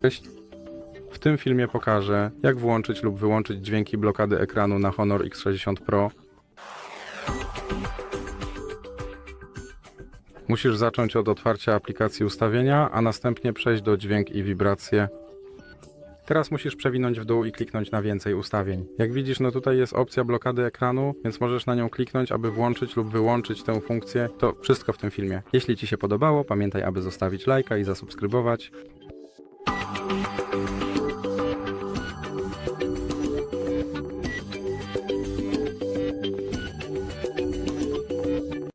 Cześć. W tym filmie pokażę, jak włączyć lub wyłączyć dźwięki blokady ekranu na Honor X60 Pro. Musisz zacząć od otwarcia aplikacji ustawienia, a następnie przejść do dźwięk i wibracje. Teraz musisz przewinąć w dół i kliknąć na więcej ustawień. Jak widzisz, no tutaj jest opcja blokady ekranu, więc możesz na nią kliknąć, aby włączyć lub wyłączyć tę funkcję. To wszystko w tym filmie. Jeśli Ci się podobało, pamiętaj, aby zostawić lajka i zasubskrybować.